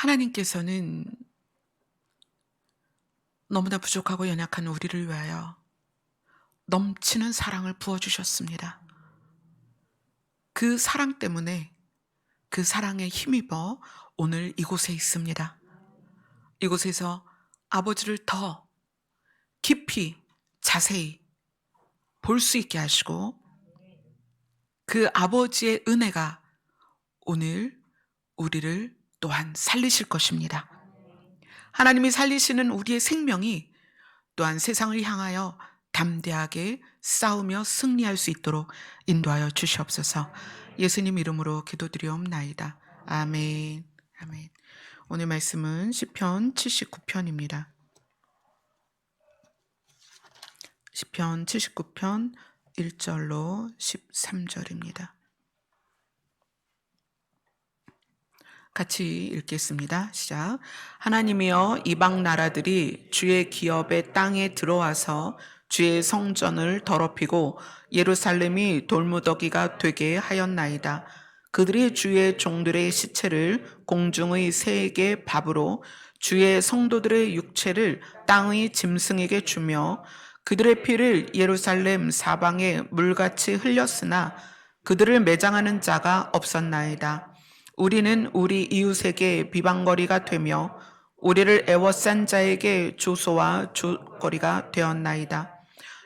하나님께서는 너무나 부족하고 연약한 우리를 위하여 넘치는 사랑을 부어주셨습니다. 그 사랑 때문에 그 사랑에 힘입어 오늘 이곳에 있습니다. 이곳에서 아버지를 더 깊이 자세히 볼 수 있게 하시고 그 아버지의 은혜가 오늘 우리를 또한 살리실 것입니다. 하나님이 살리시는 우리의 생명이 또한 세상을 향하여 담대하게 싸우며 승리할 수 있도록 인도하여 주시옵소서. 예수님 이름으로 기도드리옵나이다. 아멘. 아멘. 오늘 말씀은 시편 79편입니다. 시편 79편 1절로 13절입니다. 같이 읽겠습니다. 시작. 하나님이여, 이방 나라들이 주의 기업의 땅에 들어와서 주의 성전을 더럽히고 예루살렘이 돌무더기가 되게 하였나이다. 그들이 주의 종들의 시체를 공중의 새에게 밥으로 주의 성도들의 육체를 땅의 짐승에게 주며 그들의 피를 예루살렘 사방에 물같이 흘렸으나 그들을 매장하는 자가 없었나이다. 우리는 우리 이웃에게 비방거리가 되며 우리를 애워싼 자에게 조소와 조거리가 되었나이다.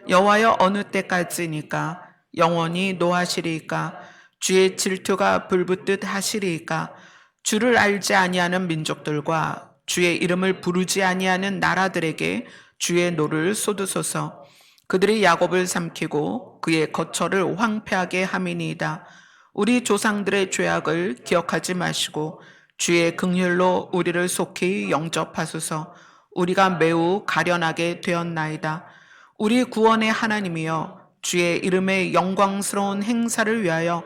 여호와여, 어느 때까지니까? 영원히 노하시리이까? 주의 질투가 불붙듯 하시리이까? 주를 알지 아니하는 민족들과 주의 이름을 부르지 아니하는 나라들에게 주의 노를 쏟으소서. 그들이 야곱을 삼키고 그의 거처를 황폐하게 함이니이다. 우리 조상들의 죄악을 기억하지 마시고 주의 긍휼로 우리를 속히 영접하소서. 우리가 매우 가련하게 되었나이다. 우리 구원의 하나님이여, 주의 이름의 영광스러운 행사를 위하여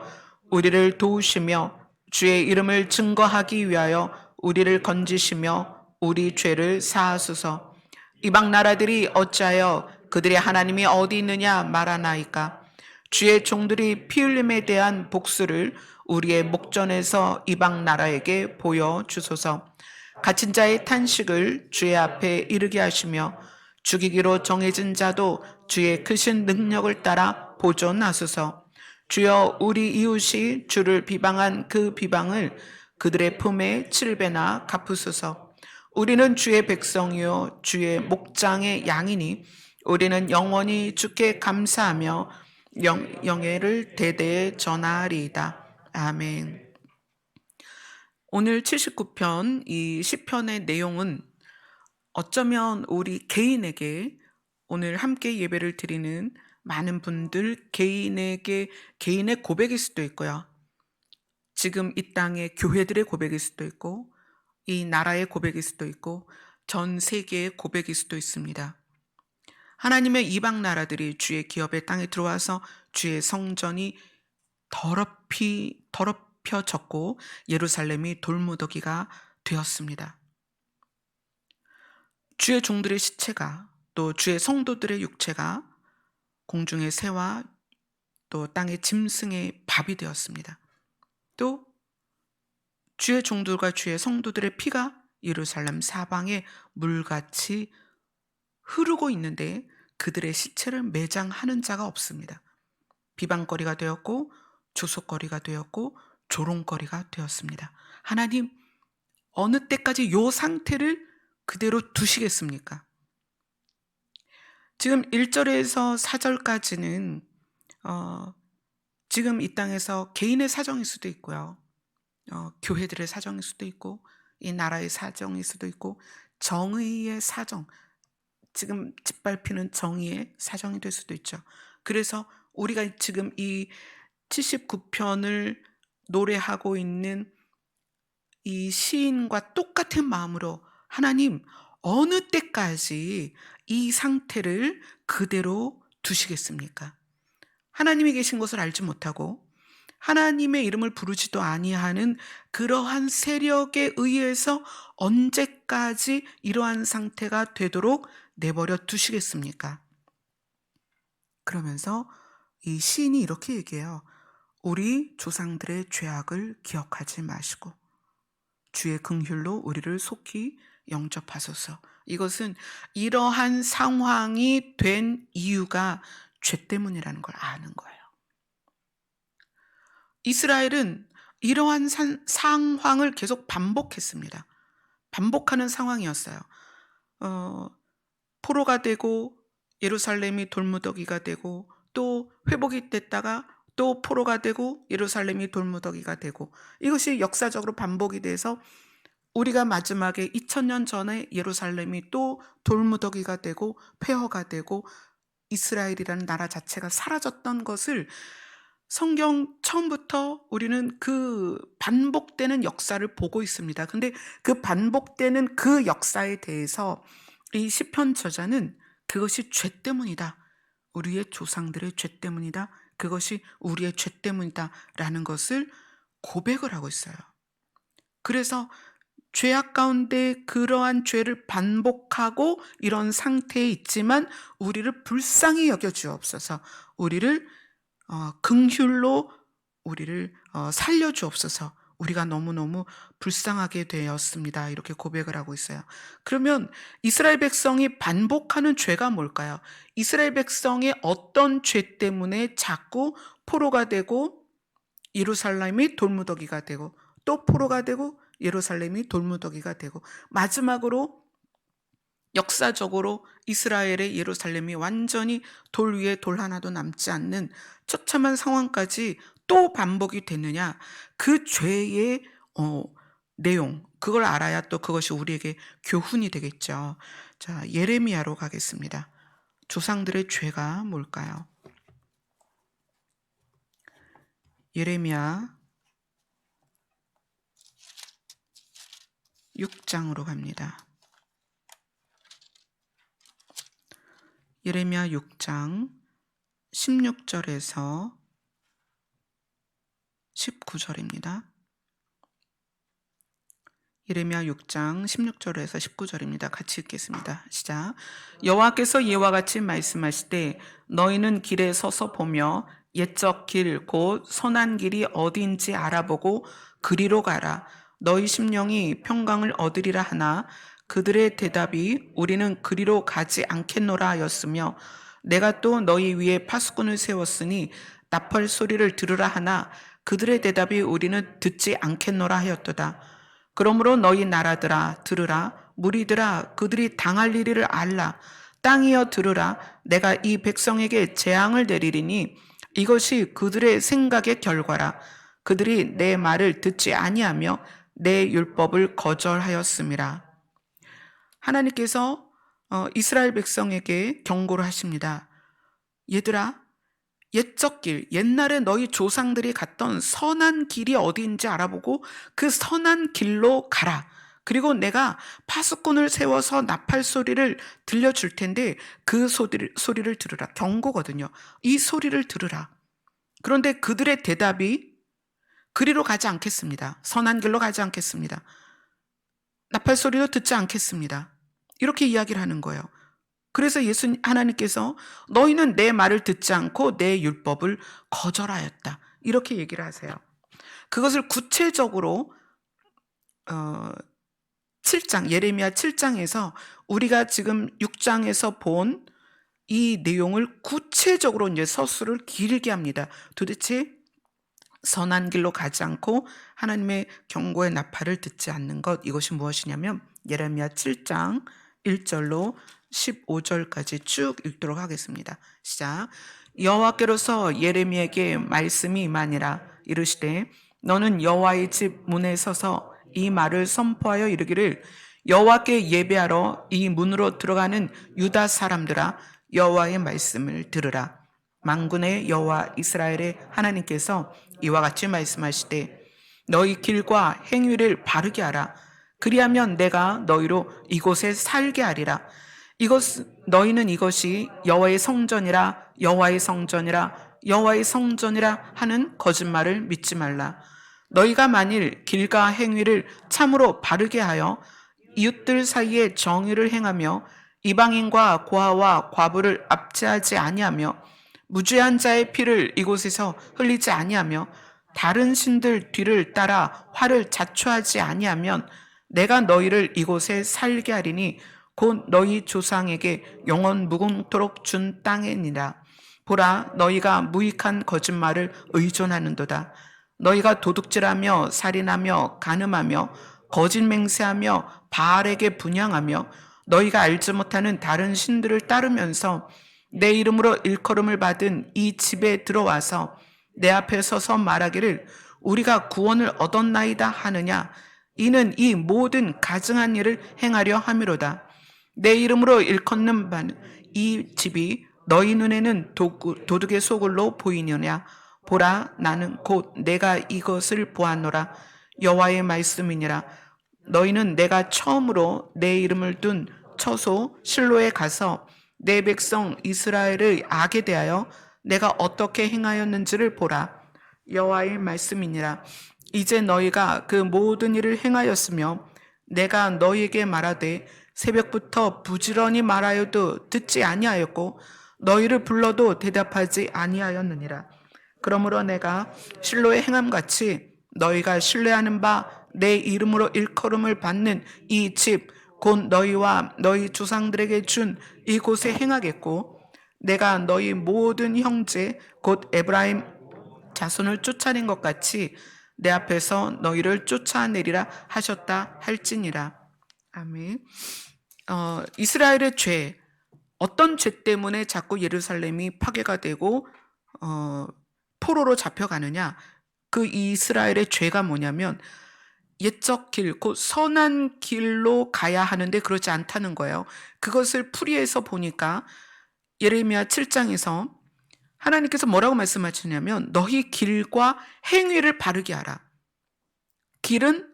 우리를 도우시며 주의 이름을 증거하기 위하여 우리를 건지시며 우리 죄를 사하소서. 이방 나라들이 어찌하여 그들의 하나님이 어디 있느냐 말하나이까? 주의 종들이 피 흘림에 대한 복수를 우리의 목전에서 이방 나라에게 보여주소서. 갇힌 자의 탄식을 주의 앞에 이르게 하시며 죽이기로 정해진 자도 주의 크신 능력을 따라 보존하소서. 주여, 우리 이웃이 주를 비방한 그 비방을 그들의 품에 7배나 갚으소서. 우리는 주의 백성이요 주의 목장의 양이니 우리는 영원히 주께 감사하며 영예를 대대에 전하리이다. 아멘. 오늘 79편 이 시편의 내용은 어쩌면 우리 개인에게 오늘 함께 예배를 드리는 많은 분들 개인의 고백일 수도 있고요. 지금 이 땅의 교회들의 고백일 수도 있고 이 나라의 고백일 수도 있고 전 세계의 고백일 수도 있습니다. 하나님의 이방 나라들이 주의 기업의 땅에 들어와서 주의 성전이 더럽혀졌고 예루살렘이 돌무더기가 되었습니다. 주의 종들의 시체가 또 주의 성도들의 육체가 공중의 새와 또 땅의 짐승의 밥이 되었습니다. 또 주의 종들과 주의 성도들의 피가 예루살렘 사방에 물같이 흐르고 있는데 그들의 시체를 매장하는 자가 없습니다. 비방거리가 되었고 조속거리가 되었고 조롱거리가 되었습니다. 하나님, 어느 때까지 이 상태를 그대로 두시겠습니까? 지금 1절에서 4절까지는 지금 이 땅에서 개인의 사정일 수도 있고요. 교회들의 사정일 수도 있고 이 나라의 사정일 수도 있고 정의의 사정, 지금 짓밟히는 정의의 사정이 될 수도 있죠. 그래서 우리가 지금 이 79편을 노래하고 있는 이 시인과 똑같은 마음으로 하나님, 어느 때까지 이 상태를 그대로 두시겠습니까? 하나님이 계신 것을 알지 못하고 하나님의 이름을 부르지도 아니하는 그러한 세력에 의해서 언제까지 이러한 상태가 되도록 내버려 두시겠습니까? 그러면서 이 시인이 이렇게 얘기해요. 우리 조상들의 죄악을 기억하지 마시고 주의 긍휼로 우리를 속히 영접하소서. 이것은 이러한 상황이 된 이유가 죄 때문이라는 걸 아는 거예요. 이스라엘은 이러한 상황을 계속 반복했습니다. 반복하는 상황이었어요. 어, 포로가 되고 예루살렘이 돌무더기가 되고 또 회복이 됐다가 또 포로가 되고 예루살렘이 돌무더기가 되고, 이것이 역사적으로 반복이 돼서 우리가 마지막에 2000년 전에 예루살렘이 또 돌무더기가 되고 폐허가 되고 이스라엘이라는 나라 자체가 사라졌던 것을 성경 처음부터 우리는 그 반복되는 역사를 보고 있습니다. 근데 그 반복되는 그 역사에 대해서 이 시편 저자는 그것이 죄 때문이다. 우리의 조상들의 죄 때문이다. 그것이 우리의 죄 때문이다. 라는 것을 고백을 하고 있어요. 그래서 죄악 가운데 그러한 죄를 반복하고 이런 상태에 있지만 우리를 불쌍히 여겨주옵소서. 우리를 긍휼로 우리를 살려주옵소서. 우리가 너무너무 불쌍하게 되었습니다. 이렇게 고백을 하고 있어요. 그러면 이스라엘 백성이 반복하는 죄가 뭘까요? 이스라엘 백성의 어떤 죄 때문에 자꾸 포로가 되고 예루살렘이 돌무더기가 되고 또 포로가 되고 예루살렘이 돌무더기가 되고 마지막으로 역사적으로 이스라엘의 예루살렘이 완전히 돌 위에 돌 하나도 남지 않는 처참한 상황까지 또 반복이 되느냐, 그 죄의 내용, 그걸 알아야 또 그것이 우리에게 교훈이 되겠죠. 자, 예레미야로 가겠습니다. 조상들의 죄가 뭘까요? 예레미야 6장으로 갑니다. 예레미야 6장 16절에서 19절입니다. 예레미야 6장 16절에서 19절입니다. 같이 읽겠습니다. 시작. 여호와께서 이와 같이 말씀하시되 너희는 길에 서서 보며 옛적 길 곧 선한 길이 어디인지 알아보고 그리로 가라. 너희 심령이 평강을 얻으리라 하나 그들의 대답이 우리는 그리로 가지 않겠노라 하였으며 내가 또 너희 위에 파수꾼을 세웠으니 나팔 소리를 들으라 하나 그들의 대답이 우리는 듣지 않겠노라 하였도다. 그러므로 너희 나라들아 들으라, 무리들아 그들이 당할 일을 알라. 땅이여 들으라, 내가 이 백성에게 재앙을 내리리니 이것이 그들의 생각의 결과라. 그들이 내 말을 듣지 아니하며 내 율법을 거절하였음이라. 하나님께서 이스라엘 백성에게 경고를 하십니다. 얘들아, 옛적 길, 옛날에 너희 조상들이 갔던 선한 길이 어디인지 알아보고 그 선한 길로 가라. 그리고 내가 파수꾼을 세워서 나팔 소리를 들려줄 텐데 그 소리를 들으라. 경고거든요. 이 소리를 들으라. 그런데 그들의 대답이 그리로 가지 않겠습니다. 선한 길로 가지 않겠습니다. 나팔 소리도 듣지 않겠습니다. 이렇게 이야기를 하는 거예요. 그래서 하나님께서 너희는 내 말을 듣지 않고 내 율법을 거절하였다. 이렇게 얘기를 하세요. 그것을 구체적으로 7장, 예레미야 7장에서 우리가 지금 6장에서 본 이 내용을 구체적으로 이제 서술을 길게 합니다. 도대체 선한 길로 가지 않고 하나님의 경고의 나팔을 듣지 않는 것, 이것이 무엇이냐면 예레미야 7장 1절로 15절까지 쭉 읽도록 하겠습니다. 시작. 여호와께로서 예레미야에게 말씀이 임하니라. 이르시되 너는 여호와의 집 문에 서서 이 말을 선포하여 이르기를 여호와께 예배하러 이 문으로 들어가는 유다 사람들아 여호와의 말씀을 들으라. 만군의 여호와 이스라엘의 하나님께서 이와 같이 말씀하시되 너희 길과 행위를 바르게 하라. 그리하면 내가 너희로 이곳에 살게 하리라. 너희는 이것이 여호와의 성전이라 여호와의 성전이라 여호와의 성전이라 하는 거짓말을 믿지 말라. 너희가 만일 길과 행위를 참으로 바르게 하여 이웃들 사이에 정의를 행하며 이방인과 고아와 과부를 압제하지 아니하며 무죄한 자의 피를 이곳에서 흘리지 아니하며 다른 신들 뒤를 따라 화를 자초하지 아니하면 내가 너희를 이곳에 살게 하리니 곧 너희 조상에게 영원 무궁토록 준 땅이니라. 보라, 너희가 무익한 거짓말을 의존하는도다. 너희가 도둑질하며 살인하며 간음하며 거짓 맹세하며 바알에게 분향하며 너희가 알지 못하는 다른 신들을 따르면서 내 이름으로 일컬음을 받은 이 집에 들어와서 내 앞에 서서 말하기를 우리가 구원을 얻었나이다 하느냐. 이는 이 모든 가증한 일을 행하려 함이로다. 내 이름으로 일컫는 바는 이 집이 너희 눈에는 도둑의 소굴로 보이느냐. 보라, 나는 곧 내가 이것을 보았노라. 여호와의 말씀이니라. 너희는 내가 처음으로 내 이름을 둔 처소 실로에 가서 내 백성 이스라엘의 악에 대하여 내가 어떻게 행하였는지를 보라. 여호와의 말씀이니라. 이제 너희가 그 모든 일을 행하였으며 내가 너희에게 말하되 새벽부터 부지런히 말하여도 듣지 아니하였고 너희를 불러도 대답하지 아니하였느니라. 그러므로 내가 실로의 행함같이 너희가 신뢰하는 바 내 이름으로 일컬음을 받는 이 집 곧 너희와 너희 조상들에게 준 이곳에 행하겠고 내가 너희 모든 형제 곧 에브라임 자손을 쫓아낸 것 같이 내 앞에서 너희를 쫓아내리라 하셨다 할지니라. 아멘. 이스라엘의 죄, 어떤 죄 때문에 자꾸 예루살렘이 파괴가 되고 포로로 잡혀가느냐. 그 이스라엘의 죄가 뭐냐면 옛적 길, 곧 선한 길로 가야 하는데 그렇지 않다는 거예요. 그것을 풀이해서 보니까 예레미야 7장에서 하나님께서 뭐라고 말씀하시냐면 너희 길과 행위를 바르게 하라. 길은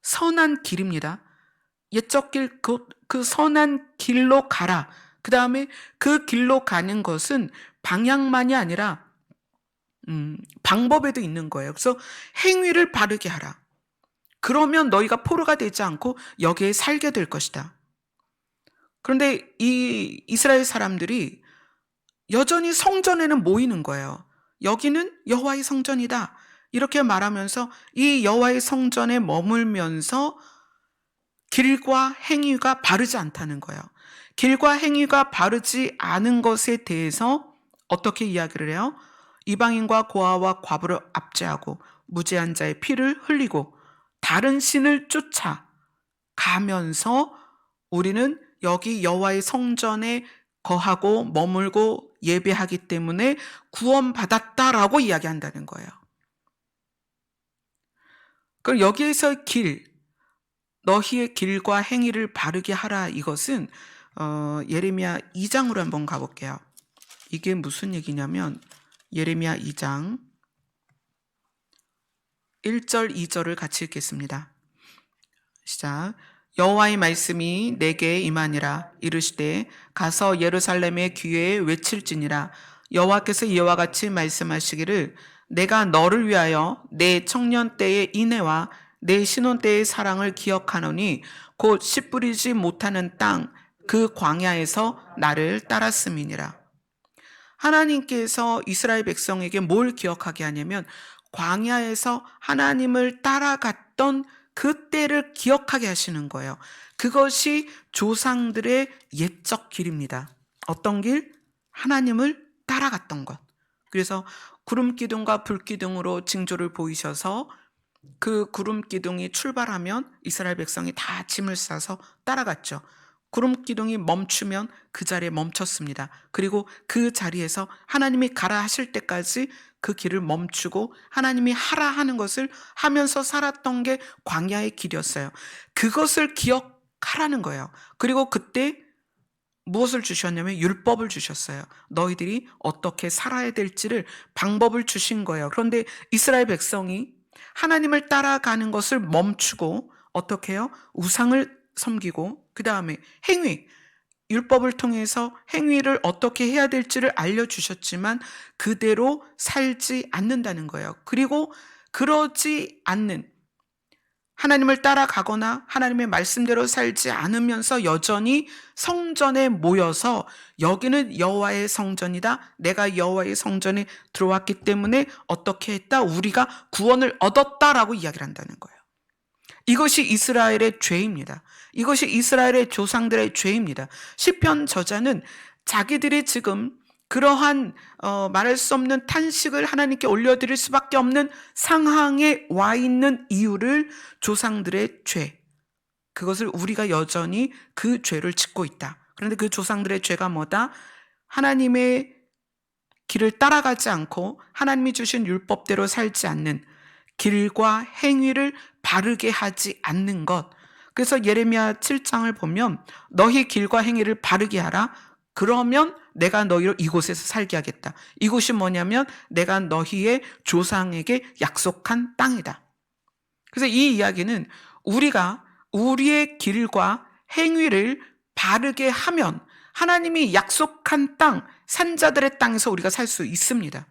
선한 길입니다. 옛적 길, 그 선한 길로 가라. 그 다음에 그 길로 가는 것은 방향만이 아니라 방법에도 있는 거예요. 그래서 행위를 바르게 하라. 그러면 너희가 포로가 되지 않고 여기에 살게 될 것이다. 그런데 이 이스라엘 사람들이 여전히 성전에는 모이는 거예요. 여기는 여호와의 성전이다. 이렇게 말하면서 이 여호와의 성전에 머물면서 길과 행위가 바르지 않다는 거예요. 길과 행위가 바르지 않은 것에 대해서 어떻게 이야기를 해요? 이방인과 고아와 과부를 압제하고 무죄한 자의 피를 흘리고 다른 신을 쫓아 가면서 우리는 여기 여호와의 성전에 거하고 머물고 예배하기 때문에 구원받았다라고 이야기한다는 거예요. 그럼 여기에서 길, 너희의 길과 행위를 바르게 하라, 이것은 예레미야 2장으로 한번 가볼게요. 이게 무슨 얘기냐면 예레미야 2장 1절 2절을 같이 읽겠습니다. 시작. 여호와의 말씀이 내게 임하니라. 이르시되 가서 예루살렘의 귀에 외칠지니라. 여호와께서 이와 같이 말씀하시기를 내가 너를 위하여 내 청년 때의 인애와 내 신혼 때의 사랑을 기억하노니 곧 씨 뿌리지 못하는 땅 그 광야에서 나를 따랐음이니라. 하나님께서 이스라엘 백성에게 뭘 기억하게 하냐면 광야에서 하나님을 따라갔던 그 때를 기억하게 하시는 거예요. 그것이 조상들의 옛적 길입니다. 어떤 길? 하나님을 따라갔던 것. 그래서 구름 기둥과 불 기둥으로 징조를 보이셔서 그 구름 기둥이 출발하면 이스라엘 백성이 다 짐을 싸서 따라갔죠. 구름 기둥이 멈추면 그 자리에 멈췄습니다. 그리고 그 자리에서 하나님이 가라 하실 때까지 그 길을 멈추고 하나님이 하라 하는 것을 하면서 살았던 게 광야의 길이었어요. 그것을 기억하라는 거예요. 그리고 그때 무엇을 주셨냐면 율법을 주셨어요. 너희들이 어떻게 살아야 될지를 방법을 주신 거예요. 그런데 이스라엘 백성이 하나님을 따라가는 것을 멈추고 어떻게 해요? 우상을 섬기고 그 다음에 행위, 율법을 통해서 행위를 어떻게 해야 될지를 알려주셨지만 그대로 살지 않는다는 거예요. 그리고 그러지 않는 하나님을 따라가거나 하나님의 말씀대로 살지 않으면서 여전히 성전에 모여서 여기는 여호와의 성전이다. 내가 여호와의 성전에 들어왔기 때문에 어떻게 했다? 우리가 구원을 얻었다라고 이야기를 한다는 거예요. 이것이 이스라엘의 죄입니다. 이것이 이스라엘의 조상들의 죄입니다. 시편 저자는 자기들이 지금 그러한 말할 수 없는 탄식을 하나님께 올려드릴 수밖에 없는 상황에 와 있는 이유를 조상들의 죄, 그것을 우리가 여전히 그 죄를 짓고 있다. 그런데 그 조상들의 죄가 뭐다? 하나님의 길을 따라가지 않고 하나님이 주신 율법대로 살지 않는, 길과 행위를 바르게 하지 않는 것. 그래서 예레미야 7장을 보면 너희 길과 행위를 바르게 하라. 그러면 내가 너희를 이곳에서 살게 하겠다. 이곳이 뭐냐면 내가 너희의 조상에게 약속한 땅이다. 그래서 이 이야기는 우리가 우리의 길과 행위를 바르게 하면 하나님이 약속한 땅, 산자들의 땅에서 우리가 살 수 있습니다.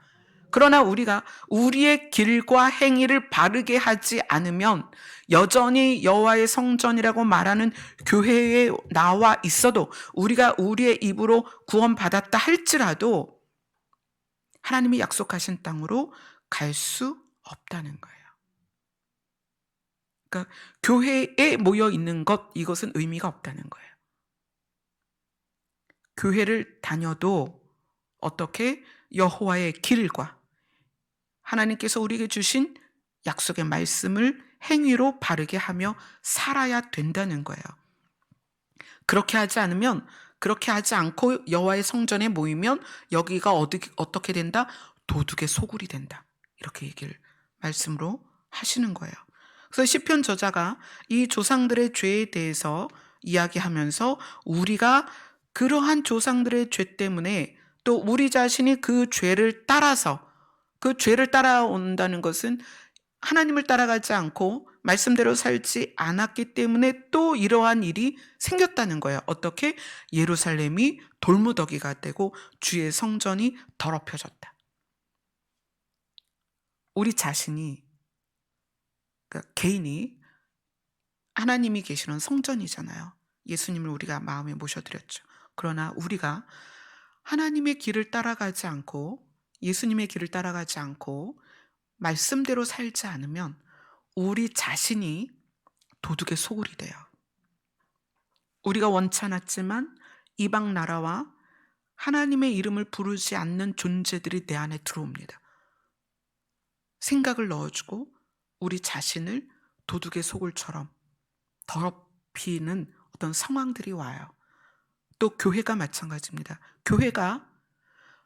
그러나 우리가 우리의 길과 행위를 바르게 하지 않으면 여전히 여호와의 성전이라고 말하는 교회에 나와 있어도, 우리가 우리의 입으로 구원받았다 할지라도 하나님이 약속하신 땅으로 갈 수 없다는 거예요. 그러니까 교회에 모여 있는 것, 이것은 의미가 없다는 거예요. 교회를 다녀도 어떻게 여호와의 길과 하나님께서 우리에게 주신 약속의 말씀을 행위로 바르게 하며 살아야 된다는 거예요. 그렇게 하지 않으면, 그렇게 하지 않고 여호와의 성전에 모이면 여기가 어떻게 된다? 도둑의 소굴이 된다. 이렇게 얘기를 말씀으로 하시는 거예요. 그래서 시편 저자가 이 조상들의 죄에 대해서 이야기하면서 우리가 그러한 조상들의 죄 때문에 또 우리 자신이 그 죄를 따라서, 그 죄를 따라온다는 것은 하나님을 따라가지 않고 말씀대로 살지 않았기 때문에 또 이러한 일이 생겼다는 거예요. 어떻게? 예루살렘이 돌무더기가 되고 주의 성전이 더럽혀졌다. 우리 자신이, 그러니까 개인이 하나님이 계시는 성전이잖아요. 예수님을 우리가 마음에 모셔드렸죠. 그러나 우리가 하나님의 길을 따라가지 않고, 예수님의 길을 따라가지 않고 말씀대로 살지 않으면 우리 자신이 도둑의 소굴이 돼요. 우리가 원치 않았지만 이방 나라와 하나님의 이름을 부르지 않는 존재들이 내 안에 들어옵니다. 생각을 넣어주고 우리 자신을 도둑의 소굴처럼 더럽히는 어떤 상황들이 와요. 또 교회가 마찬가지입니다. 교회가,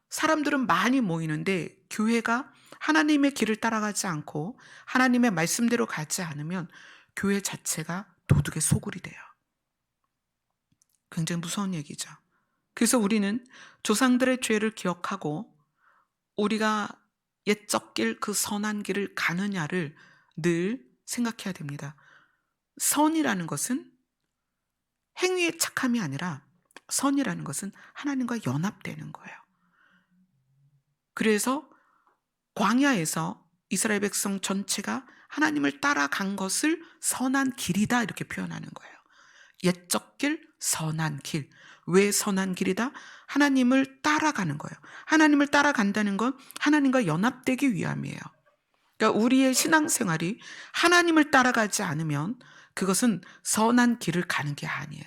사람들은 많이 모이는데 교회가 하나님의 길을 따라가지 않고 하나님의 말씀대로 가지 않으면 교회 자체가 도둑의 소굴이 돼요. 굉장히 무서운 얘기죠. 그래서 우리는 조상들의 죄를 기억하고 우리가 옛적 길, 그 선한 길을 가느냐를 늘 생각해야 됩니다. 선이라는 것은 행위의 착함이 아니라 선이라는 것은 하나님과 연합되는 거예요. 그래서 광야에서 이스라엘 백성 전체가 하나님을 따라간 것을 선한 길이다 이렇게 표현하는 거예요. 옛적 길, 선한 길. 왜 선한 길이다? 하나님을 따라가는 거예요. 하나님을 따라간다는 건 하나님과 연합되기 위함이에요. 그러니까 우리의 신앙생활이 하나님을 따라가지 않으면 그것은 선한 길을 가는 게 아니에요.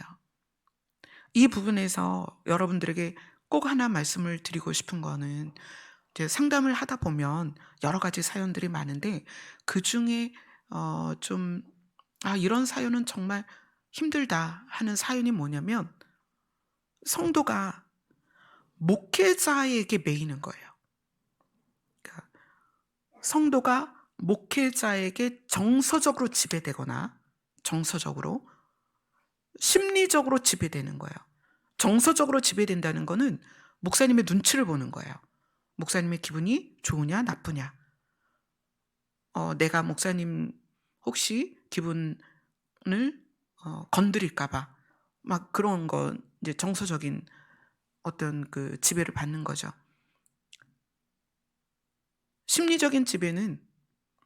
이 부분에서 여러분들에게 꼭 하나 말씀을 드리고 싶은 거는, 이제 상담을 하다 보면 여러 가지 사연들이 많은데 그 중에 이런 사연은 정말 힘들다 하는 사연이 뭐냐면, 성도가 목회자에게 매이는 거예요. 그러니까 성도가 목회자에게 정서적으로 지배되거나 정서적으로, 심리적으로 지배되는 거예요. 정서적으로 지배된다는 거는 목사님의 눈치를 보는 거예요. 목사님의 기분이 좋으냐 나쁘냐, 내가 목사님 혹시 기분을 건드릴까봐 막 그런 거, 이제 정서적인 어떤 그 지배를 받는 거죠. 심리적인 지배는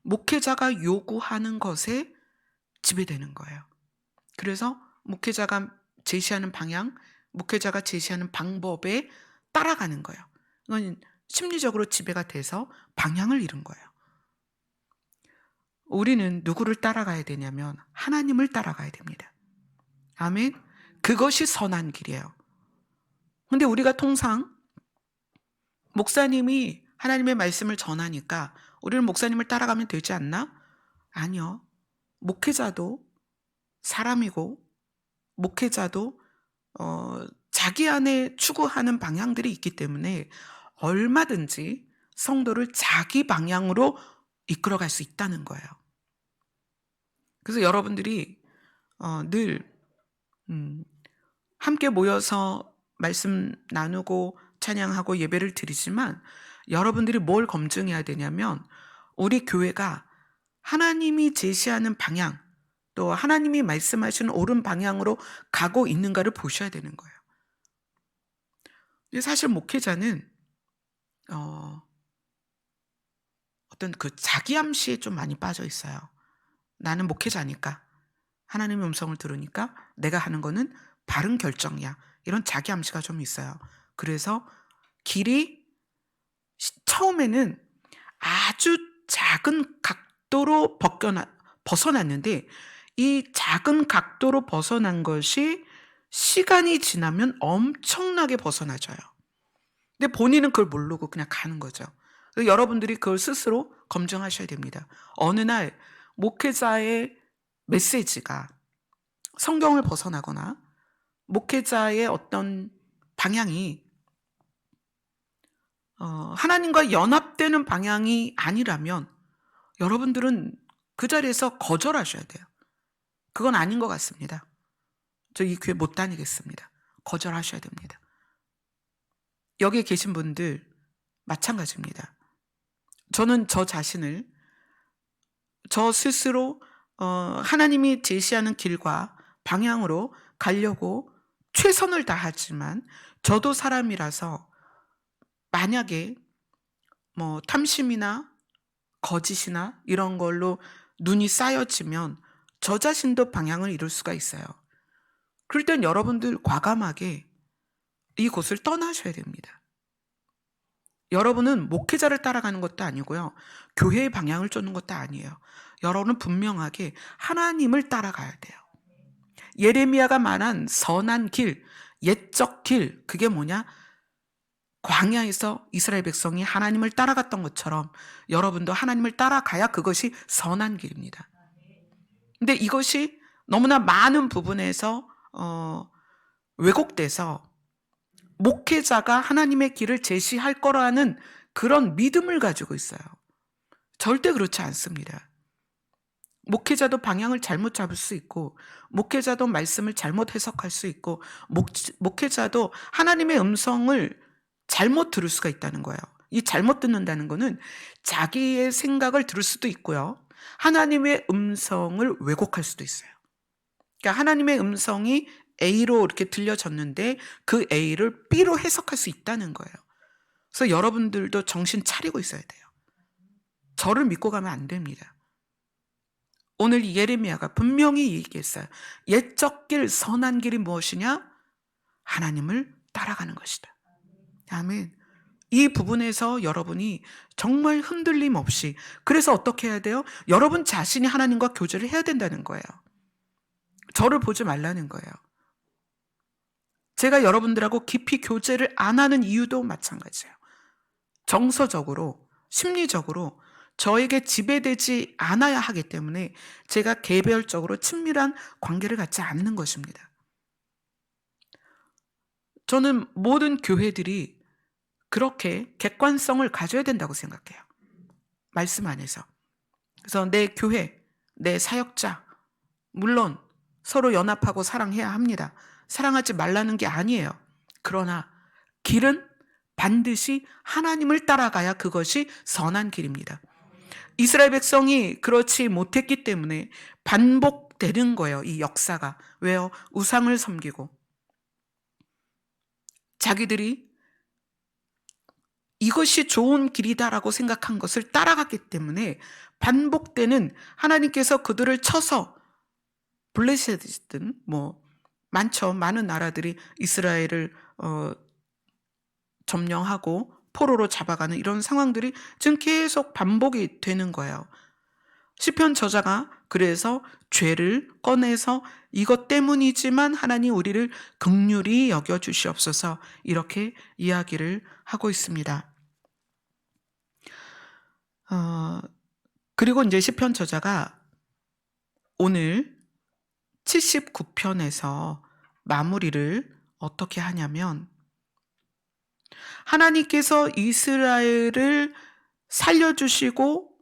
목회자가 요구하는 것에 지배되는 거예요. 그래서 목회자가 제시하는 방향, 목회자가 제시하는 방법에 따라가는 거예요. 이건 심리적으로 지배가 돼서 방향을 잃은 거예요. 우리는 누구를 따라가야 되냐면 하나님을 따라가야 됩니다. 아멘. 그것이 선한 길이에요. 근데 우리가 통상 목사님이 하나님의 말씀을 전하니까 우리는 목사님을 따라가면 되지 않나? 아니요. 목회자도 사람이고 목회자도 자기 안에 추구하는 방향들이 있기 때문에 얼마든지 성도를 자기 방향으로 이끌어갈 수 있다는 거예요. 그래서 여러분들이 늘 함께 모여서 말씀 나누고 찬양하고 예배를 드리지만 여러분들이 뭘 검증해야 되냐면 우리 교회가 하나님이 제시하는 방향 또 하나님이 말씀하시는 옳은 방향으로 가고 있는가를 보셔야 되는 거예요. 사실 목회자는 어떤 그 자기암시에 좀 많이 빠져 있어요. 나는 목회자니까 하나님의 음성을 들으니까 내가 하는 거는 바른 결정이야. 이런 자기암시가 좀 있어요. 그래서 길이 처음에는 아주 작은 각도로 벗어났는데 이 작은 각도로 벗어난 것이 시간이 지나면 엄청나게 벗어나져요. 근데 본인은 그걸 모르고 그냥 가는 거죠. 그래서 여러분들이 그걸 스스로 검증하셔야 됩니다. 어느 날 목회자의 메시지가 성경을 벗어나거나 목회자의 어떤 방향이 하나님과 연합되는 방향이 아니라면 여러분들은 그 자리에서 거절하셔야 돼요. 그건 아닌 것 같습니다. 저 이 교회 못 다니겠습니다. 거절하셔야 됩니다. 여기에 계신 분들 마찬가지입니다. 저는 저 자신을 저 스스로 하나님이 제시하는 길과 방향으로 가려고 최선을 다하지만 저도 사람이라서 만약에 뭐 탐심이나 거짓이나 이런 걸로 눈이 쌓여지면 저 자신도 방향을 잃을 수가 있어요. 그럴 땐 여러분들 과감하게 이곳을 떠나셔야 됩니다. 여러분은 목회자를 따라가는 것도 아니고요. 교회의 방향을 쫓는 것도 아니에요. 여러분은 분명하게 하나님을 따라가야 돼요. 예레미야가 말한 선한 길, 옛적 길, 그게 뭐냐? 광야에서 이스라엘 백성이 하나님을 따라갔던 것처럼 여러분도 하나님을 따라가야 그것이 선한 길입니다. 근데 이것이 너무나 많은 부분에서 왜곡돼서 목회자가 하나님의 길을 제시할 거라는 그런 믿음을 가지고 있어요. 절대 그렇지 않습니다. 목회자도 방향을 잘못 잡을 수 있고 목회자도 말씀을 잘못 해석할 수 있고 목회자도 하나님의 음성을 잘못 들을 수가 있다는 거예요. 이 잘못 듣는다는 거는 자기의 생각을 들을 수도 있고요. 하나님의 음성을 왜곡할 수도 있어요. 그러니까 하나님의 음성이 A로 이렇게 들려졌는데 그 A를 B로 해석할 수 있다는 거예요. 그래서 여러분들도 정신 차리고 있어야 돼요. 저를 믿고 가면 안 됩니다. 오늘 예레미야가 분명히 얘기했어요. 옛적 길, 선한 길이 무엇이냐? 하나님을 따라가는 것이다. 아멘. 이 부분에서 여러분이 정말 흔들림 없이, 그래서 어떻게 해야 돼요? 여러분 자신이 하나님과 교제를 해야 된다는 거예요. 저를 보지 말라는 거예요. 제가 여러분들하고 깊이 교제를 안 하는 이유도 마찬가지예요. 정서적으로, 심리적으로 저에게 지배되지 않아야 하기 때문에 제가 개별적으로 친밀한 관계를 갖지 않는 것입니다. 저는 모든 교회들이 그렇게 객관성을 가져야 된다고 생각해요. 말씀 안에서. 그래서 내 교회, 내 사역자, 물론 서로 연합하고 사랑해야 합니다. 사랑하지 말라는 게 아니에요. 그러나 길은 반드시 하나님을 따라가야 그것이 선한 길입니다. 이스라엘 백성이 그렇지 못했기 때문에 반복되는 거예요. 이 역사가. 왜요? 우상을 섬기고 자기들이 이것이 좋은 길이다라고 생각한 것을 따라갔기 때문에 반복되는, 하나님께서 그들을 쳐서 블레셋이든 뭐 많죠. 많은 나라들이 이스라엘을 점령하고 포로로 잡아가는 이런 상황들이 지금 계속 반복이 되는 거예요. 시편 저자가 그래서 죄를 꺼내서 이것 때문이지만 하나님 우리를 긍휼히 여겨 주시옵소서 이렇게 이야기를 하고 있습니다. 그리고 이제 시편 저자가 오늘 79편에서 마무리를 어떻게 하냐면 하나님께서 이스라엘을 살려주시고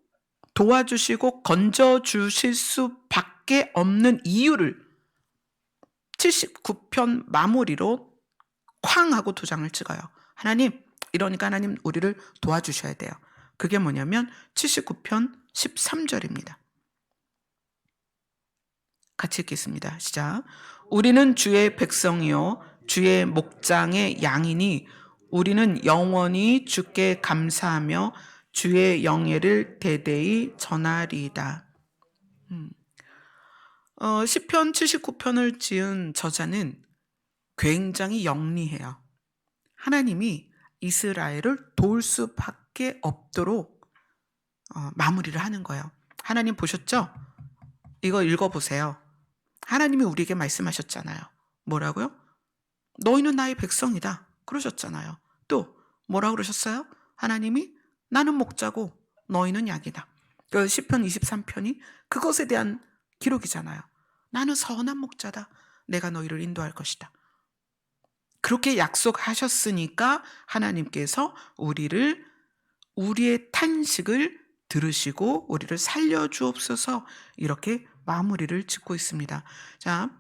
도와주시고 건져주실 수밖에 없는 이유를 79편 마무리로 쾅 하고 두 장을 찍어요. 하나님, 이러니까 하나님 우리를 도와주셔야 돼요. 그게 뭐냐면 79편 13절입니다. 같이 읽겠습니다. 시작. 우리는 주의 백성이요 주의 목장의 양이니 우리는 영원히 주께 감사하며 주의 영예를 대대히 전하리이다. 시편 79편을 지은 저자는 굉장히 영리해요. 하나님이 이스라엘을 도울 수밖에 없도록 마무리를 하는 거예요. 하나님 보셨죠? 이거 읽어보세요. 하나님이 우리에게 말씀하셨잖아요. 뭐라고요? 너희는 나의 백성이다. 그러셨잖아요. 또 뭐라고 그러셨어요? 하나님이 나는 목자고 너희는 양이다. 그 시편 23편이 그것에 대한 기록이잖아요. 나는 선한 목자다. 내가 너희를 인도할 것이다. 그렇게 약속하셨으니까 하나님께서 우리의 탄식을 들으시고 우리를 살려주옵소서 이렇게 마무리를 짓고 있습니다. 자,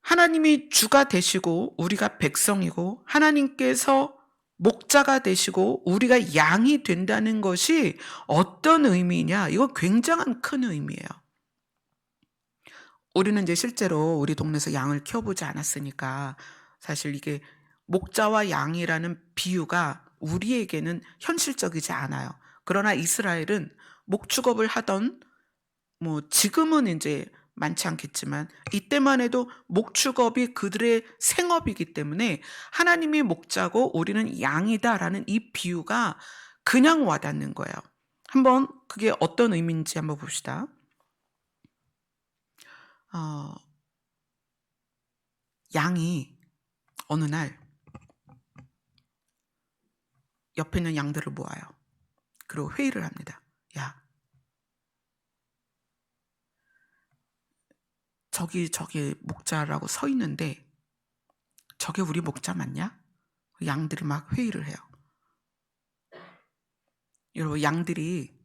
하나님이 주가 되시고 우리가 백성이고 하나님께서 목자가 되시고 우리가 양이 된다는 것이 어떤 의미냐? 이거 굉장한 큰 의미예요. 우리는 이제 실제로 우리 동네에서 양을 키워보지 않았으니까 사실 이게 목자와 양이라는 비유가 우리에게는 현실적이지 않아요. 그러나 이스라엘은 목축업을 하던 뭐 지금은 이제 많지 않겠지만 이때만 해도 목축업이 그들의 생업이기 때문에 하나님이 목자고 우리는 양이다라는 이 비유가 그냥 와닿는 거예요. 한번 그게 어떤 의미인지 한번 봅시다. 양이 어느 날 옆에 있는 양들을 모아요. 그리고 회의를 합니다. 야, 저기 목자라고 서 있는데 저게 우리 목자 맞냐? 양들이 막 회의를 해요. 여러분, 양들이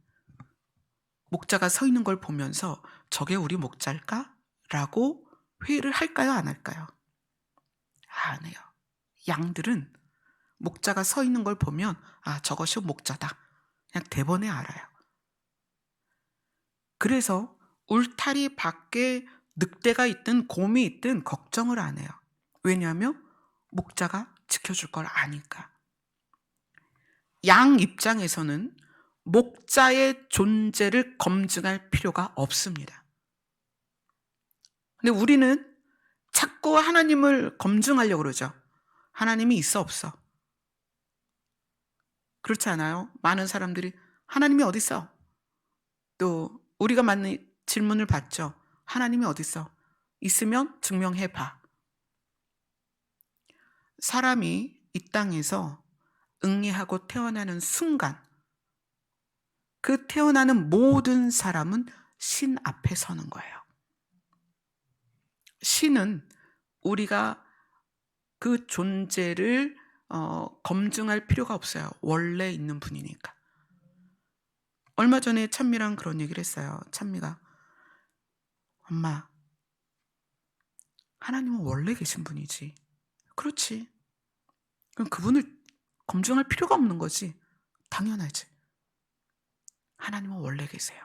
목자가 서 있는 걸 보면서 저게 우리 목자일까? 라고 회의를 할까요? 안 할까요? 안 해요. 양들은 목자가 서 있는 걸 보면 저것이 목자다. 그냥 대번에 알아요. 그래서 울타리 밖에 늑대가 있든 곰이 있든 걱정을 안 해요. 왜냐하면 목자가 지켜줄 걸 아니까. 양 입장에서는 목자의 존재를 검증할 필요가 없습니다. 근데 우리는 자꾸 하나님을 검증하려고 그러죠. 하나님이 있어 없어? 그렇지 않아요? 많은 사람들이 하나님이 어디 있어? 또 우리가 맞는 질문을 받죠. 하나님이 어디 있어? 있으면 증명해봐. 사람이 이 땅에서 응애하고 태어나는 순간 그 태어나는 모든 사람은 신 앞에 서는 거예요. 신은 우리가 그 존재를 검증할 필요가 없어요. 원래 있는 분이니까. 얼마 전에 찬미랑 그런 얘기를 했어요. 찬미가 엄마, 하나님은 원래 계신 분이지. 그렇지. 그럼 그분을 검증할 필요가 없는 거지. 당연하지. 하나님은 원래 계세요.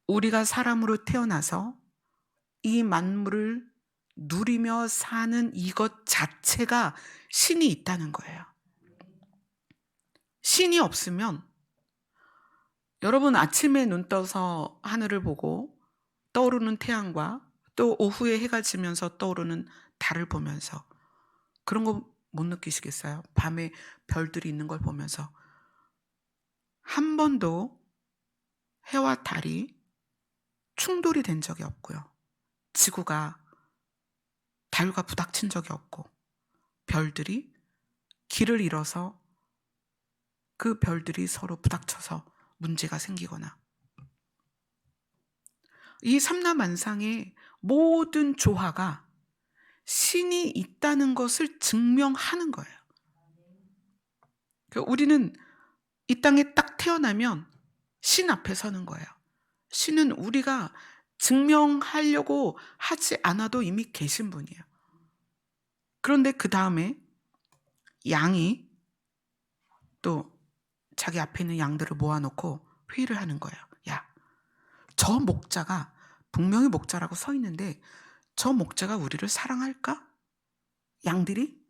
우리가 사람으로 태어나서 이 만물을 누리며 사는 이것 자체가 신이 있다는 거예요. 신이 없으면 여러분 아침에 눈 떠서 하늘을 보고 떠오르는 태양과 또 오후에 해가 지면서 떠오르는 달을 보면서 그런 거 못 느끼시겠어요? 밤에 별들이 있는 걸 보면서 한 번도 해와 달이 충돌이 된 적이 없고요. 지구가 달과 부닥친 적이 없고 별들이 길을 잃어서 그 별들이 서로 부닥쳐서 문제가 생기거나 이 삼라만상의 모든 조화가 신이 있다는 것을 증명하는 거예요. 우리는 이 땅에 딱 태어나면 신 앞에 서는 거예요. 신은 우리가 증명하려고 하지 않아도 이미 계신 분이에요. 그런데 그 다음에 양이 또 자기 앞에 있는 양들을 모아놓고 회의를 하는 거예요. 야, 저 목자가 분명히 목자라고 서 있는데 저 목자가 우리를 사랑할까? 양들이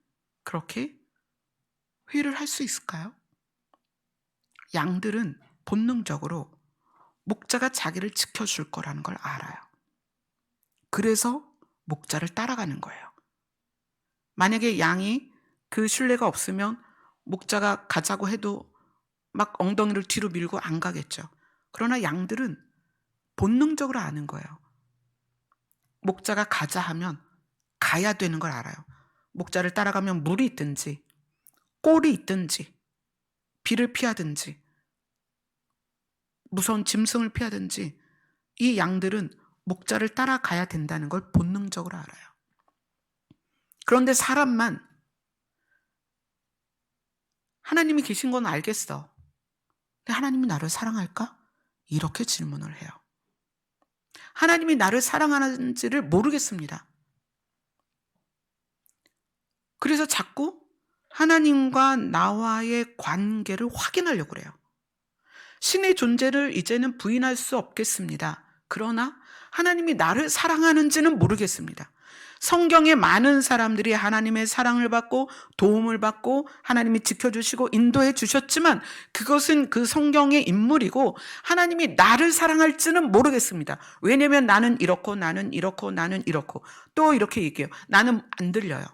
그렇게 회의를 할 수 있을까요? 양들은 본능적으로 목자가 자기를 지켜줄 거라는 걸 알아요. 그래서 목자를 따라가는 거예요. 만약에 양이 그 신뢰가 없으면 목자가 가자고 해도 막 엉덩이를 뒤로 밀고 안 가겠죠. 그러나 양들은 본능적으로 아는 거예요. 목자가 가자 하면 가야 되는 걸 알아요. 목자를 따라가면 물이 있든지 꼴이 있든지 비를 피하든지 무서운 짐승을 피하든지 이 양들은 목자를 따라가야 된다는 걸 본능적으로 알아요. 그런데 사람만 하나님이 계신 건 알겠어. 근데 하나님이 나를 사랑할까? 이렇게 질문을 해요. 하나님이 나를 사랑하는지를 모르겠습니다. 그래서 자꾸 하나님과 나와의 관계를 확인하려고 그래요. 신의 존재를 이제는 부인할 수 없겠습니다. 그러나 하나님이 나를 사랑하는지는 모르겠습니다. 성경에 많은 사람들이 하나님의 사랑을 받고 도움을 받고 하나님이 지켜주시고 인도해 주셨지만 그것은 그 성경의 인물이고 하나님이 나를 사랑할지는 모르겠습니다. 왜냐하면 나는 이렇고 나는 이렇고 나는 이렇고 또 이렇게 얘기해요. 나는 안 들려요.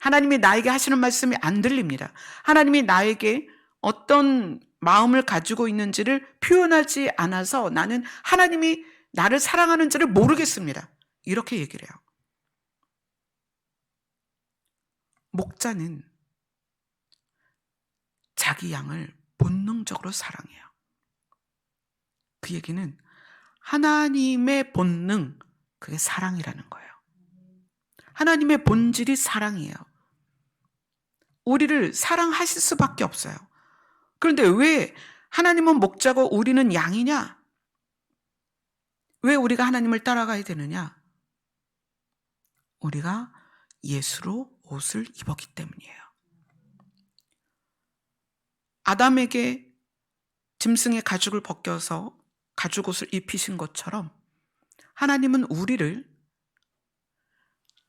하나님이 나에게 하시는 말씀이 안 들립니다. 하나님이 나에게 어떤 마음을 가지고 있는지를 표현하지 않아서 나는 하나님이 나를 사랑하는지를 모르겠습니다. 이렇게 얘기를 해요. 목자는 자기 양을 본능적으로 사랑해요. 그 얘기는 하나님의 본능, 그게 사랑이라는 거예요. 하나님의 본질이 사랑이에요. 우리를 사랑하실 수밖에 없어요. 그런데 왜 하나님은 목자고 우리는 양이냐? 왜 우리가 하나님을 따라가야 되느냐? 우리가 예수로 옷을 입었기 때문이에요. 아담에게 짐승의 가죽을 벗겨서 가죽 옷을 입히신 것처럼 하나님은 우리를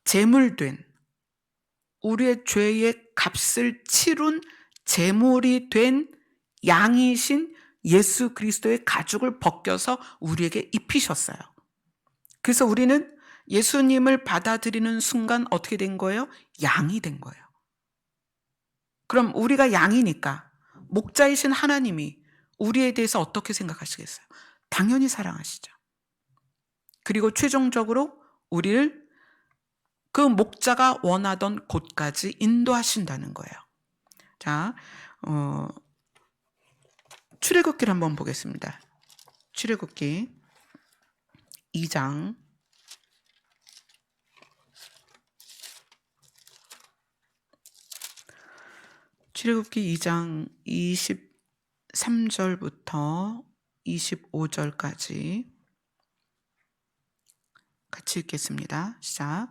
제물된 우리의 죄의 값을 치룬 제물이 된 양이신 예수 그리스도의 가죽을 벗겨서 우리에게 입히셨어요. 그래서 우리는 예수님을 받아들이는 순간 어떻게 된 거예요? 양이 된 거예요. 그럼 우리가 양이니까 목자이신 하나님이 우리에 대해서 어떻게 생각하시겠어요? 당연히 사랑하시죠. 그리고 최종적으로 우리를 그 목자가 원하던 곳까지 인도하신다는 거예요. 자, 출애굽기를 한번 보겠습니다. 출애굽기 2장 23절부터 25절까지 같이 읽겠습니다. 시작.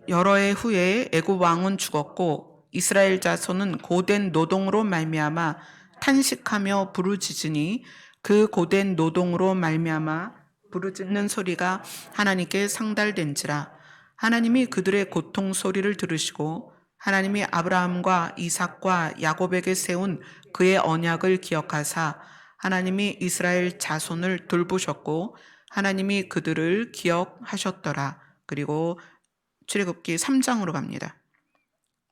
여러 해 후에 애굽 왕은 죽었고 이스라엘 자손은 고된 노동으로 말미암아 탄식하며 부르짖으니 그 고된 노동으로 말미암아 부르짖는 소리가 하나님께 상달된지라. 하나님이 그들의 고통 소리를 들으시고 하나님이 아브라함과 이삭과 야곱에게 세운 그의 언약을 기억하사 하나님이 이스라엘 자손을 돌보셨고 하나님이 그들을 기억하셨더라. 그리고 출애굽기 3장으로 갑니다.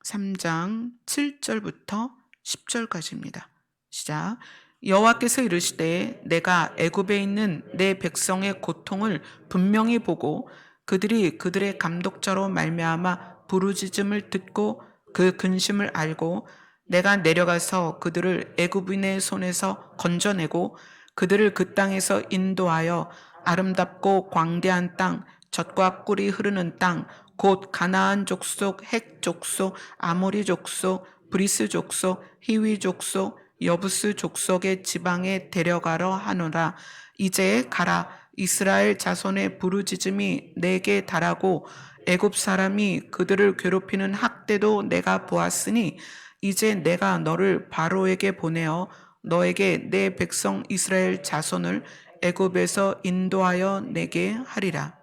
3장 7절부터 10절까지입니다. 시작. 여호와께서 이르시되 내가 애굽에 있는 내 백성의 고통을 분명히 보고 그들이 그들의 감독자로 말미암아 부르짖음을 듣고 그 근심을 알고 내가 내려가서 그들을 애굽인의 손에서 건져내고 그들을 그 땅에서 인도하여 아름답고 광대한 땅, 젖과 꿀이 흐르는 땅, 곧 가나안 족속, 헷 족속, 아모리 족속, 브리스 족속, 히위 족속, 여부스 족속의 지방에 데려가려 하노라. 이제 가라. 이스라엘 자손의 부르짖음이 내게 달하고 애굽 사람이 그들을 괴롭히는 학대도 내가 보았으니 이제 내가 너를 바로에게 보내어 너에게 내 백성 이스라엘 자손을 애굽에서 인도하여 내게 하리라.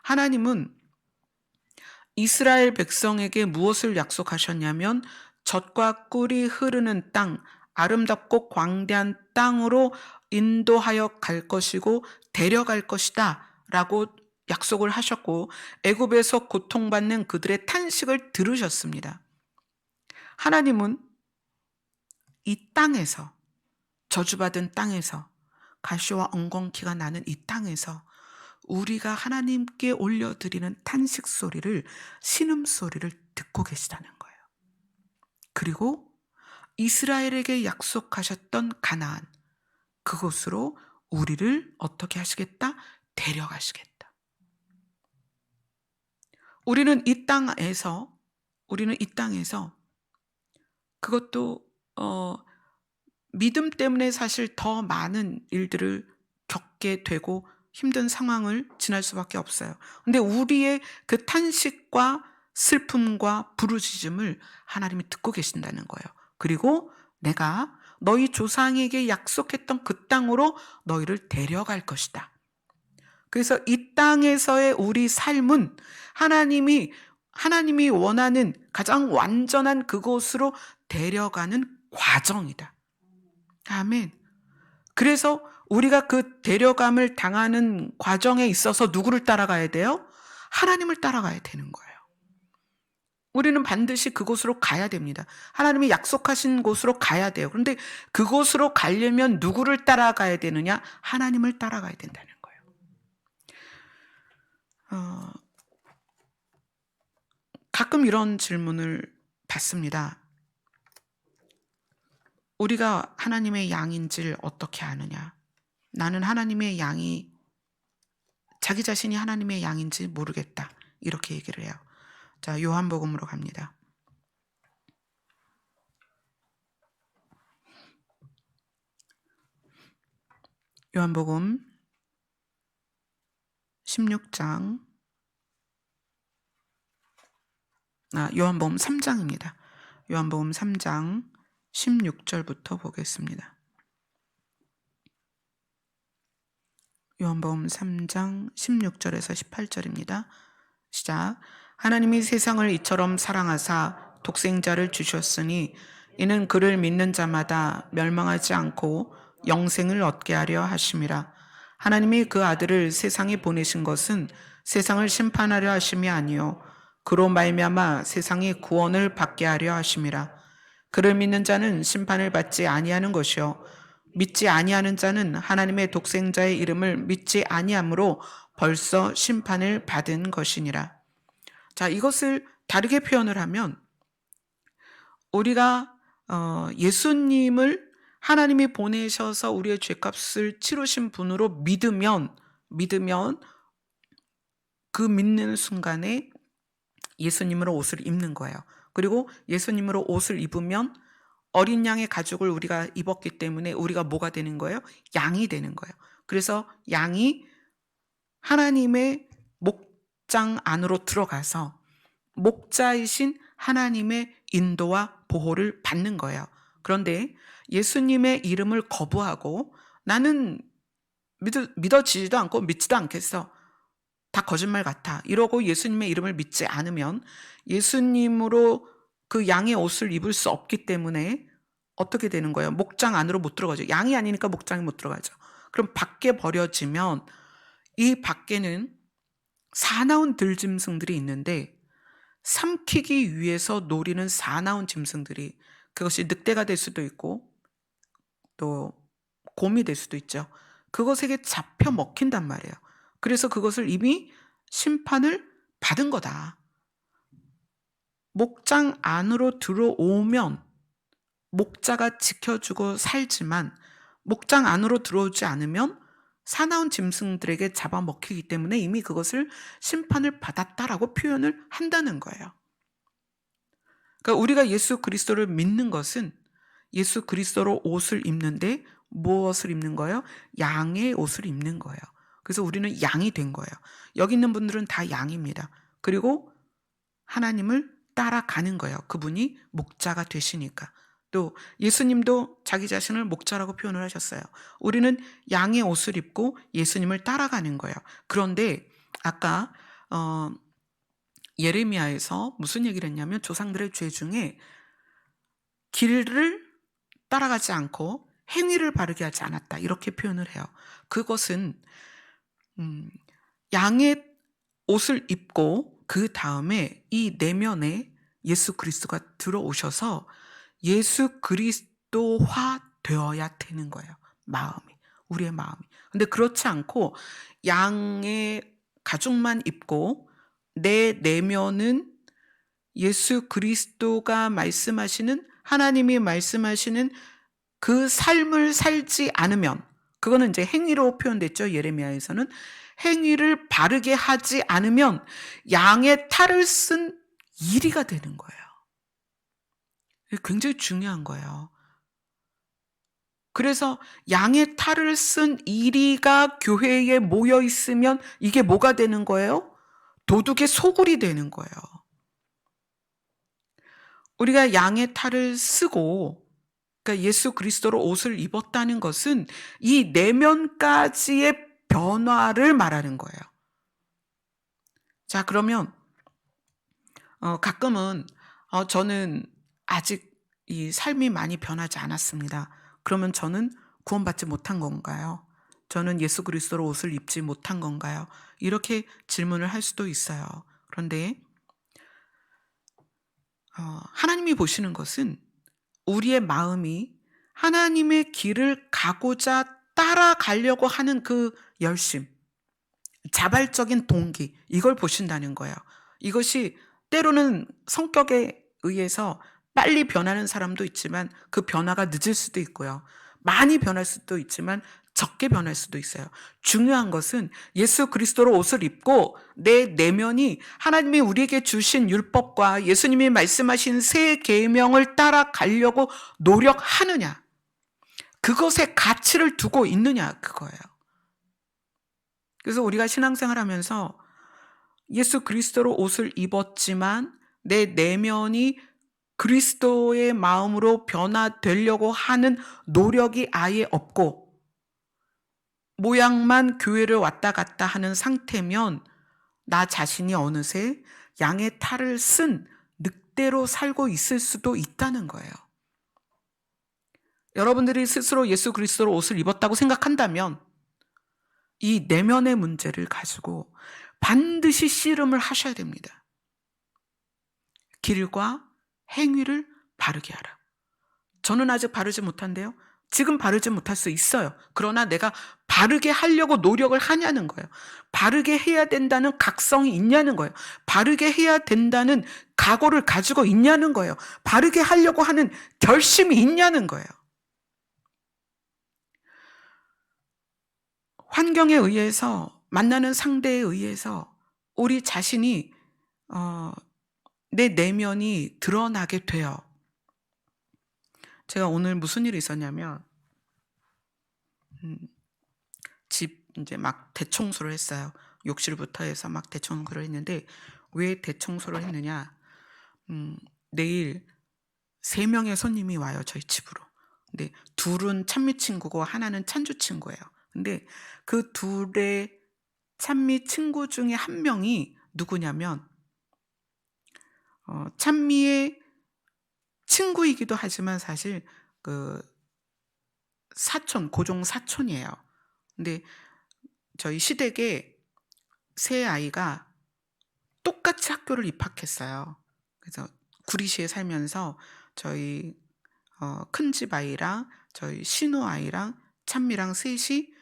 하나님은 이스라엘 백성에게 무엇을 약속하셨냐면 젖과 꿀이 흐르는 땅, 아름답고 광대한 땅으로 인도하여 갈 것이고 데려갈 것이다 라고 약속을 하셨고 애굽에서 고통받는 그들의 탄식을 들으셨습니다. 하나님은 이 땅에서, 저주받은 땅에서, 가시와 엉겅퀴가 나는 이 땅에서 우리가 하나님께 올려드리는 탄식 소리를, 신음 소리를 듣고 계시다는 거예요. 그리고 이스라엘에게 약속하셨던 가나안, 그곳으로 우리를 어떻게 하시겠다? 데려가시겠다. 우리는 이 땅에서 그것도 믿음 때문에 사실 더 많은 일들을 겪게 되고 힘든 상황을 지날 수밖에 없어요. 근데 우리의 그 탄식과 슬픔과 부르짖음을 하나님이 듣고 계신다는 거예요. 그리고 내가 너희 조상에게 약속했던 그 땅으로 너희를 데려갈 것이다. 그래서 이 땅에서의 우리 삶은 하나님이 원하는 가장 완전한 그곳으로 데려가는 과정이다. 아멘. 그래서 우리가 그 데려감을 당하는 과정에 있어서 누구를 따라가야 돼요? 하나님을 따라가야 되는 거예요. 우리는 반드시 그곳으로 가야 됩니다. 하나님이 약속하신 곳으로 가야 돼요. 그런데 그곳으로 가려면 누구를 따라가야 되느냐? 하나님을 따라가야 된다는 거예요. 가끔 이런 질문을 받습니다. 우리가 하나님의 양인지를 어떻게 아느냐? 나는 하나님의 양이, 자기 자신이 하나님의 양인지 모르겠다. 이렇게 얘기를 해요. 자, 요한복음으로 갑니다. 요한복음 16장, 요한복음 3장입니다. 요한복음 3장 16절부터 보겠습니다. 요한복음 3장 16절에서 18절입니다. 시작. 하나님이 세상을 이처럼 사랑하사 독생자를 주셨으니 이는 그를 믿는 자마다 멸망하지 않고 영생을 얻게 하려 하심이라. 하나님이 그 아들을 세상에 보내신 것은 세상을 심판하려 하심이 아니요 그로 말미암아 세상이 구원을 받게 하려 하심이라. 그를 믿는 자는 심판을 받지 아니하는 것이요 믿지 아니하는 자는 하나님의 독생자의 이름을 믿지 아니함으로 벌써 심판을 받은 것이니라. 자, 이것을 다르게 표현을 하면 우리가 예수님을 하나님이 보내셔서 우리의 죄값을 치르신 분으로 믿으면 그 믿는 순간에 예수님으로 옷을 입는 거예요. 그리고 예수님으로 옷을 입으면 어린 양의 가죽을 우리가 입었기 때문에 우리가 뭐가 되는 거예요? 양이 되는 거예요. 그래서 양이 하나님의 목장 안으로 들어가서 목자이신 하나님의 인도와 보호를 받는 거예요. 그런데 예수님의 이름을 거부하고 나는 믿어지지도 않고 믿지도 않겠어. 다 거짓말 같아. 이러고 예수님의 이름을 믿지 않으면 예수님으로 그 양의 옷을 입을 수 없기 때문에 어떻게 되는 거예요? 목장 안으로 못 들어가죠. 양이 아니니까 목장에 못 들어가죠. 그럼 밖에 버려지면 이 밖에는 사나운 들짐승들이 있는데 삼키기 위해서 노리는 사나운 짐승들이, 그것이 늑대가 될 수도 있고 또 곰이 될 수도 있죠. 그것에게 잡혀 먹힌단 말이에요. 그래서 그것을 이미 심판을 받은 거다. 목장 안으로 들어오면 목자가 지켜주고 살지만 목장 안으로 들어오지 않으면 사나운 짐승들에게 잡아먹히기 때문에 이미 그것을 심판을 받았다라고 표현을 한다는 거예요. 그러니까 우리가 예수 그리스도를 믿는 것은 예수 그리스도로 옷을 입는데 무엇을 입는 거예요? 양의 옷을 입는 거예요. 그래서 우리는 양이 된 거예요. 여기 있는 분들은 다 양입니다. 그리고 하나님을 따라가는 거예요. 그분이 목자가 되시니까. 또 예수님도 자기 자신을 목자라고 표현을 하셨어요. 우리는 양의 옷을 입고 예수님을 따라가는 거예요. 그런데 아까 예레미야에서 무슨 얘기를 했냐면 조상들의 죄 중에 길을 따라가지 않고 행위를 바르게 하지 않았다, 이렇게 표현을 해요. 그것은 양의 옷을 입고 그 다음에 이 내면에 예수 그리스도가 들어오셔서 예수 그리스도화 되어야 되는 거예요. 마음이, 우리의 마음이. 근데 그렇지 않고 양의 가죽만 입고 내 내면은 예수 그리스도가 말씀하시는, 하나님이 말씀하시는 그 삶을 살지 않으면, 그거는 이제 행위로 표현됐죠. 예레미야에서는 행위를 바르게 하지 않으면 양의 탈을 쓴 이리가 되는 거예요. 굉장히 중요한 거예요. 그래서 양의 탈을 쓴 이리가 교회에 모여 있으면 이게 뭐가 되는 거예요? 도둑의 소굴이 되는 거예요. 우리가 양의 탈을 쓰고, 그러니까 예수 그리스도로 옷을 입었다는 것은 이 내면까지의 변화를 말하는 거예요. 자, 그러면 가끔은 저는 아직 이 삶이 많이 변하지 않았습니다. 그러면 저는 구원받지 못한 건가요? 저는 예수 그리스도로 옷을 입지 못한 건가요? 이렇게 질문을 할 수도 있어요. 그런데 하나님이 보시는 것은 우리의 마음이 하나님의 길을 가고자 따라가려고 하는 그 열심, 자발적인 동기, 이걸 보신다는 거예요. 이것이 때로는 성격에 의해서 빨리 변하는 사람도 있지만 그 변화가 늦을 수도 있고요. 많이 변할 수도 있지만 적게 변할 수도 있어요. 중요한 것은 예수 그리스도로 옷을 입고 내 내면이 하나님이 우리에게 주신 율법과 예수님이 말씀하신 새 계명을 따라가려고 노력하느냐, 그것에 가치를 두고 있느냐, 그거예요. 그래서 우리가 신앙생활 하면서 예수 그리스도로 옷을 입었지만 내 내면이 그리스도의 마음으로 변화되려고 하는 노력이 아예 없고 모양만 교회를 왔다 갔다 하는 상태면 나 자신이 어느새 양의 탈을 쓴 늑대로 살고 있을 수도 있다는 거예요. 여러분들이 스스로 예수 그리스도로 옷을 입었다고 생각한다면 이 내면의 문제를 가지고 반드시 씨름을 하셔야 됩니다. 길과 행위를 바르게 하라. 저는 아직 바르지 못한데요. 지금 바르지 못할 수 있어요. 그러나 내가 바르게 하려고 노력을 하냐는 거예요. 바르게 해야 된다는 각성이 있냐는 거예요. 바르게 해야 된다는 각오를 가지고 있냐는 거예요. 바르게 하려고 하는 결심이 있냐는 거예요. 환경에 의해서, 만나는 상대에 의해서 우리 자신이 내 내면이 드러나게 돼요. 제가 오늘 무슨 일이 있었냐면 집 이제 막 대청소를 했어요. 욕실부터 해서 막 대청소를 했는데, 왜 대청소를 했느냐? 내일 3명의 손님이 와요, 저희 집으로. 근데 둘은 찬미 친구고 하나는 찬주 친구예요. 근데 그 둘의 찬미 친구 중에 한 명이 누구냐면 찬미의 친구이기도 하지만 사실 그 사촌, 고종 사촌이에요. 근데 저희 시댁에 세 아이가 똑같이 학교를 입학했어요. 그래서 구리시에 살면서 저희 큰집 아이랑 저희 신우 아이랑 찬미랑 셋이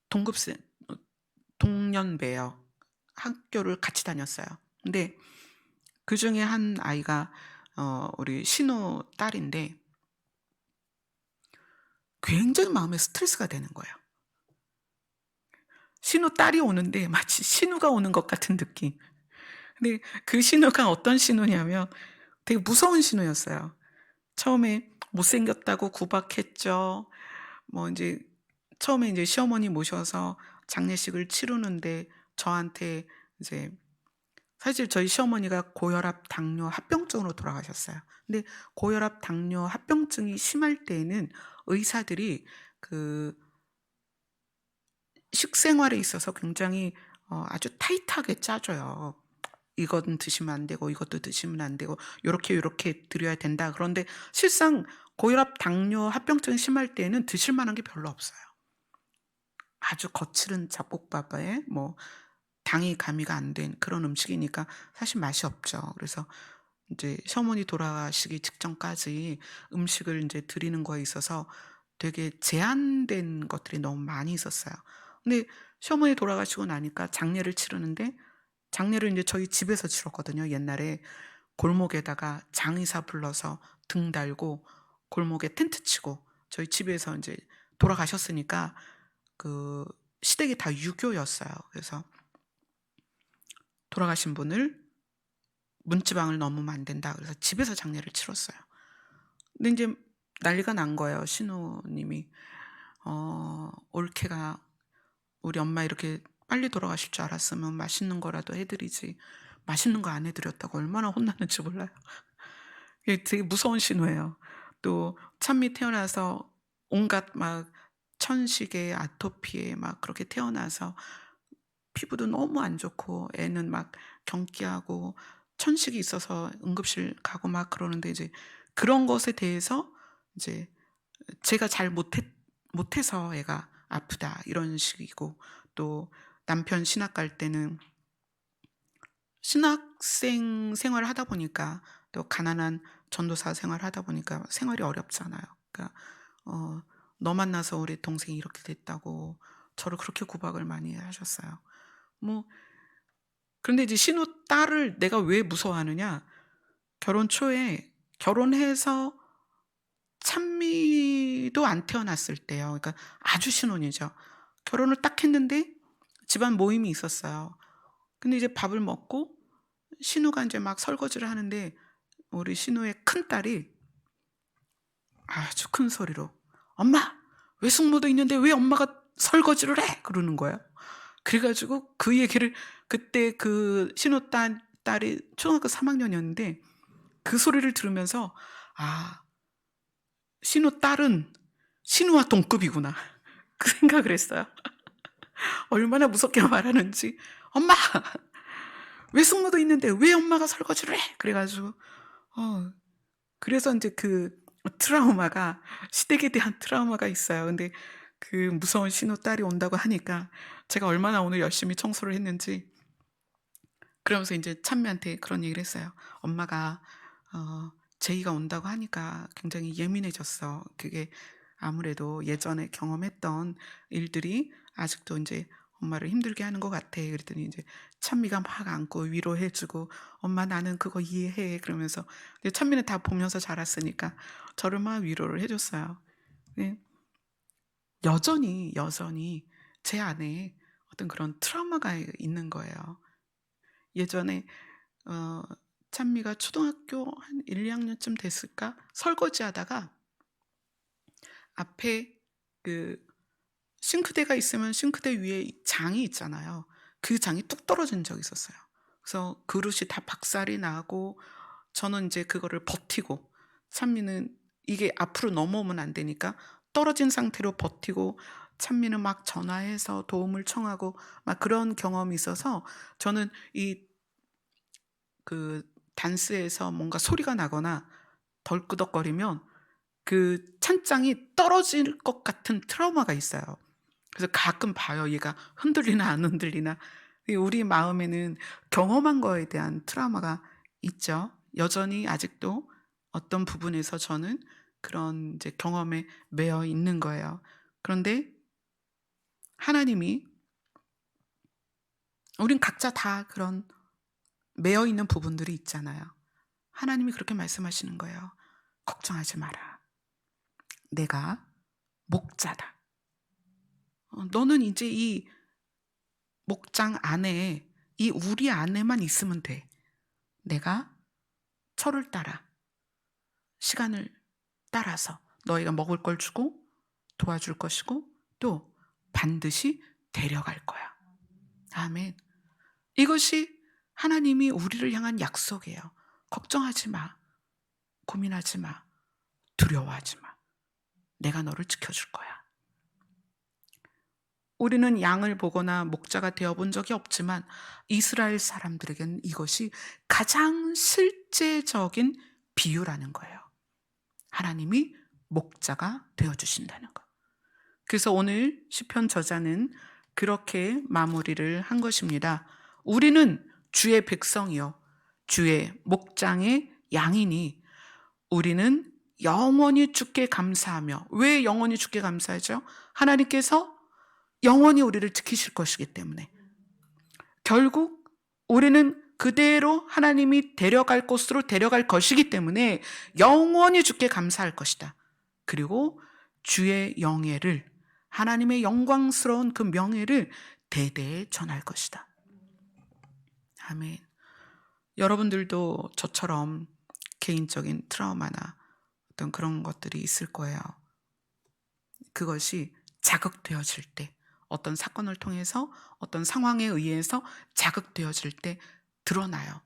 동급생 어 동년배예요. 학교를 같이 다녔어요. 근데 그중에 한 아이가 우리 신우 딸인데 굉장히 마음에 스트레스가 되는 거예요. 신우 딸이 오는데 마치 신우가 오는 것 같은 느낌. 근데 그 신우가 어떤 신우냐면 되게 무서운 신우였어요. 처음에 못생겼다고 구박했죠. 뭐 인제 처음에 인제 시어머니 모셔서 장례식을 치르는데 저한테 이제 사실 저희 시어머니가 고혈압, 당뇨, 합병증으로 돌아가셨어요. 근데 고혈압, 당뇨, 합병증이 심할 때에는 의사들이 그 식생활에 있어서 굉장히 아주 타이트하게 짜 줘요. "이건 드시면 안 되고 이것도 드시면 안 되고 요렇게, 요렇게 드려야 된다." 그런데 실상 고혈압, 당뇨, 합병증이 심할 때에는 드실 만한 게 별로 없어요. 아주 거칠은 잡곡밥에 뭐 당이 가미가 안 된 그런 음식이니까 사실 맛이 없죠. 그래서 인제 시어머니 돌아가시기 직전까지 음식을 인제 드리는 거에 있어서 되게 제한된 것들이 너무 많이 있었어요. 근데 시어머니 돌아가시고 나니까 장례를 치르는데 장례를 인제 저희 집에서 치렀거든요. 옛날에 골목에다가 장의사 불러서 등 달고 골목에 텐트 치고 저희 집에서 인제 돌아가셨으니까 그 시댁이 다 유교였어요. 그래서 돌아가신 분을 문지방을 넘으면 안 된다 그래서 집에서 장례를 치렀어요. 근데 인제 난리가 난 거예요 신우님이. "올케가 우리 엄마 이렇게 빨리 돌아가실 줄 알았으면 맛있는 거라도 해 드리지." 맛있는 거 안 해 드렸다고 얼마나 혼났는지 몰라요. 이게 되게 무서운 신호예요. 또 찬미 태어나서 온갖 막 천식에 아토피에 막 그렇게 태어나서 피부도 너무 안 좋고 애는 막 경기하고 천식이 있어서 응급실 가고 막 그러는데 이제 그런 것에 대해서 이제 제가 잘 못해서 애가 아프다 이런 식이고 또 남편 신학 갈 때는 신학생 생활을 하다 보니까 또 가난한 전도사 생활을 하다 보니까 생활이 어렵잖아요. 그러니까 어 "너 만나서 우리 동생이 이렇게 됐다."고 저를 그렇게 구박을 많이 하셨어요. 뭐 그런데 이제 신우 딸을 내가 왜 무서워하느냐? 결혼 초에 결혼해서 찬미도 안 태어났을 때요. 그러니까 아주 신혼이죠. 결혼을 딱 했는데 집안 모임이 있었어요. 근데 이제 밥을 먹고 신우가 인제 막 설거지를 하는데 우리 신우의 큰딸이 아주 큰 소리로 "엄마 외숙모도 있는데 왜 엄마가 설거지를 해?" 그러는 거예요. 그래 가지고 그 얘기를 그때 그 신우 딸이 초등학교 3 학년이었는데 그 소리를 들으면서 '아 신우 딸은 신우와 동급이구나.' 그 생각을 했어요. 얼마나 무섭게 말하는지. "엄마 외숙모도 있는데 왜 엄마가 설거지를 해?" 그래 가지고 어 그래서 인제 그 트라우마가 시댁에 대한 트라우마가 있어요. 근데 그 무서운 신우딸이 온다고 하니까 제가 얼마나 오늘 열심히 청소를 했는지 그러면서 인제 찬미한테 그런 얘기를 했어요. "엄마가 제이가 온다고 하니까 굉장히 예민해졌어. 그게 아무래도 예전에 경험했던 일들이 아직도 인제 엄마를 힘들게 하는 것 같아." 그랬더니 인제 찬미가 막 안고 위로해 주고 "엄마 나는 그거 이해해." 그러면서 근데 찬미는 다 보면서 자랐으니까 저를 막 위로를 해 줬어요. 네. 여전히 제 안에 어떤 그런 트라우마가 있는 거예요. 예전에 어 찬미가 초등학교 한 1-2 학년쯤 됐을까? 설거지하다가 앞에 그 싱크대가 있으면 싱크대 위에 이 장이 있잖아요. 그 장이 뚝 떨어진 적이 있었어요. 그래서 그릇이 다 박살이 나고 저는 인제 그거를 버티고 찬미는 이게 앞으로 넘어오면 안 되니까 떨어진 상태로 버티고 찬미는 막 전화해서 도움을 청하고 막 그런 경험이 있어서 저는 이 그 단스에서 뭔가 소리가 나거나 덜끄덕거리면 그 찬장이 떨어질 것 같은 트라우마가 있어요. 그래서 가끔 봐요. 얘가 흔들리나 안 흔들리나. 우리 마음에는 경험한 거에 대한 트라우마가 있죠. 여전히 아직도 어떤 부분에서 저는 그런 이제 경험에 매여 있는 거예요. 그런데 하나님이, 우린 각자 다 그런 매여 있는 부분들이 있잖아요. 하나님이 그렇게 말씀하시는 거예요. 걱정하지 마라. 내가 목자다. 너는 이제 이 목장 안에, 이 우리 안에만 있으면 돼. 내가 철을 따라, 시간을 따라서 너희가 먹을 걸 주고 도와줄 것이고 또 반드시 데려갈 거야. 아멘. 이것이 하나님이 우리를 향한 약속이에요. 걱정하지 마. 고민하지 마. 두려워하지 마. 내가 너를 지켜줄 거야. 우리는 양을 보거나 목자가 되어본 적이 없지만 이스라엘 사람들에게는 이것이 가장 실제적인 비유라는 거예요. 하나님이 목자가 되어주신다는 것. 그래서 오늘 시편 저자는 그렇게 마무리를 한 것입니다. 우리는 주의 백성이요 주의 목장의 양이니 우리는 영원히 주께 감사하며. 왜 영원히 주께 감사하죠? 하나님께서 영원히 우리를 지키실 것이기 때문에. 결국 우리는 그대로 하나님이 데려갈 곳으로 데려갈 것이기 때문에 영원히 주께 감사할 것이다. 그리고 주의 영예를, 하나님의 영광스러운 그 명예를 대대에 전할 것이다. 아멘. 여러분들도 저처럼 개인적인 트라우마나 어떤 그런 것들이 있을 거예요. 그것이 자극되어질 때, 어떤 사건을 통해서 어떤 상황에 의해서 자극되어질 때 드러나요.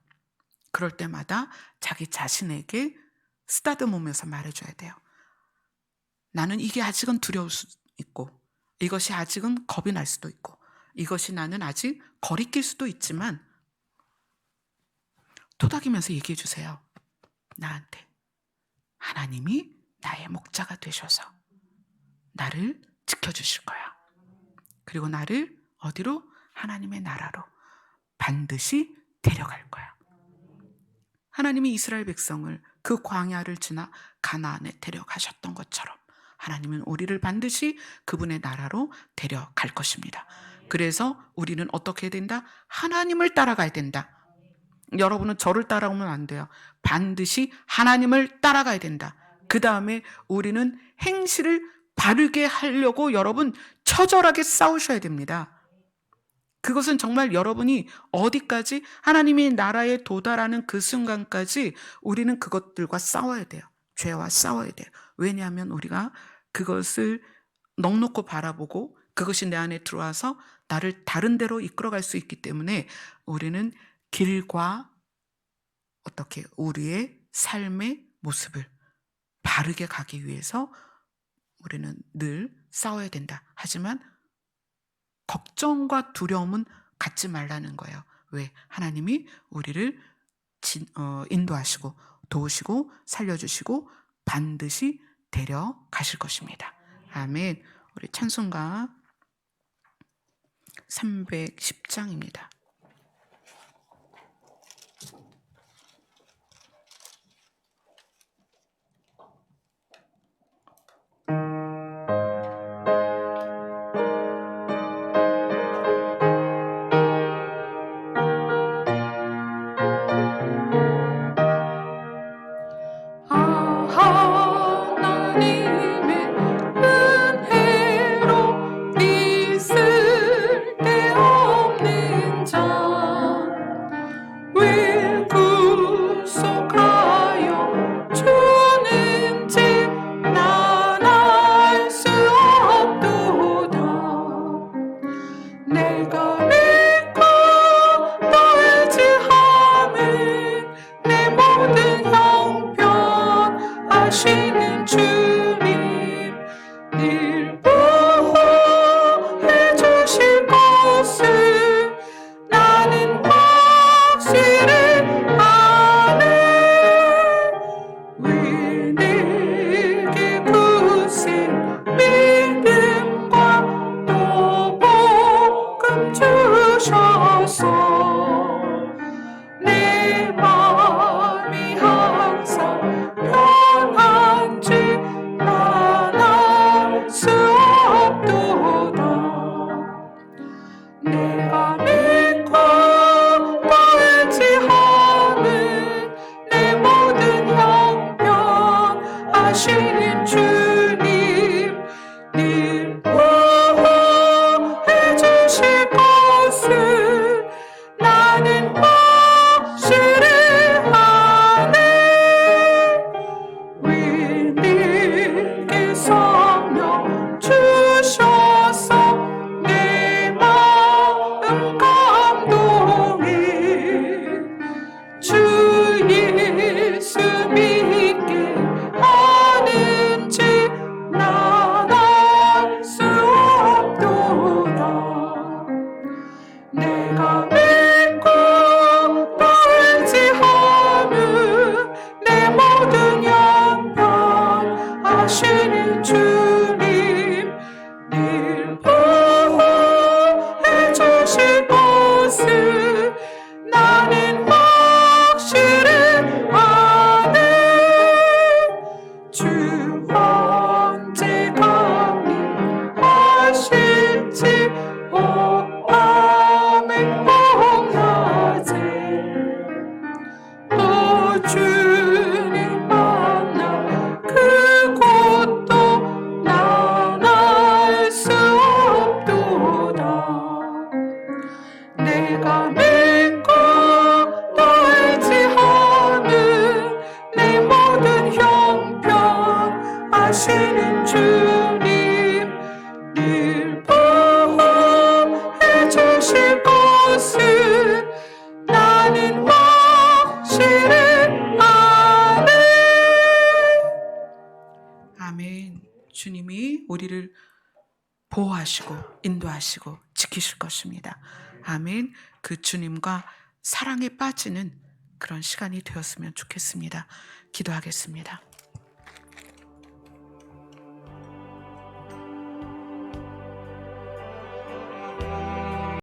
그럴 때마다 자기 자신에게 쓰다듬으면서 말해줘야 돼요. 나는 이게 아직은 두려울 수 있고, 이것이 아직은 겁이 날 수도 있고, 이것이 나는 아직 거리낄 수도 있지만 토닥이면서 얘기해 주세요. 나한테 하나님이 나의 목자가 되셔서 나를 지켜주실 거야. 그리고 나를 어디로? 하나님의 나라로 반드시 데려갈 거야. 하나님이 이스라엘 백성을 그 광야를 지나 가나안에 데려가셨던 것처럼 하나님은 우리를 반드시 그분의 나라로 데려갈 것입니다. 그래서 우리는 어떻게 해야 된다? 하나님을 따라가야 된다. 여러분은 저를 따라오면 안 돼요. 반드시 하나님을 따라가야 된다. 그 다음에 우리는 행실을 바르게 하려고 여러분 처절하게 싸우셔야 됩니다. 그것은 정말 여러분이 어디까지 하나님의 나라에 도달하는 그 순간까지 우리는 그것들과 싸워야 돼요. 죄와 싸워야 돼요. 왜냐하면 우리가 그것을 넋놓고 바라보고 그것이 내 안에 들어와서 나를 다른 데로 이끌어갈 수 있기 때문에 우리는 길과 어떻게 우리의 삶의 모습을 바르게 가기 위해서 우리는 늘 싸워야 된다. 하지만 걱정과 두려움은 갖지 말라는 거예요. 왜? 하나님이 우리를 인도하시고 도우시고 살려주시고 반드시 데려가실 것입니다. 아멘. 우리 찬송가 310장입니다. 주님 늘 보호해 주소서. 내 마음이 항상 평안지 난 알 수 없도다. 내가 믿고 또 의지하는 내 모든 형편하시는 주님, 늘 보호해 주실 것을 나는 확실히 아네. 위님께 성령 주셔서 내 마음 감동이 주 예수 믿게 하는지 난 알 수 없도다. 내가 믿고 또 의지하는 내 모든 양변하시는 주님, 늘 보호해 주실 것을 나는 확실히 아네. 주 언제 강림하실지 밤에 밤낮에 또 주님 만나 그곳도 난 알 수 없도다. 내가 믿고 또 의지하는 내 모든 형편하시는 주님, 늘 보호해 주실 것을 나는 확실히 아네. 아멘. 주님이 우리를 보호하시고 인도하시고 지키실 것입니다. 아멘. 그 주님과 사랑에 빠지는 그런 시간이 되었으면 좋겠습니다. 기도하겠습니다.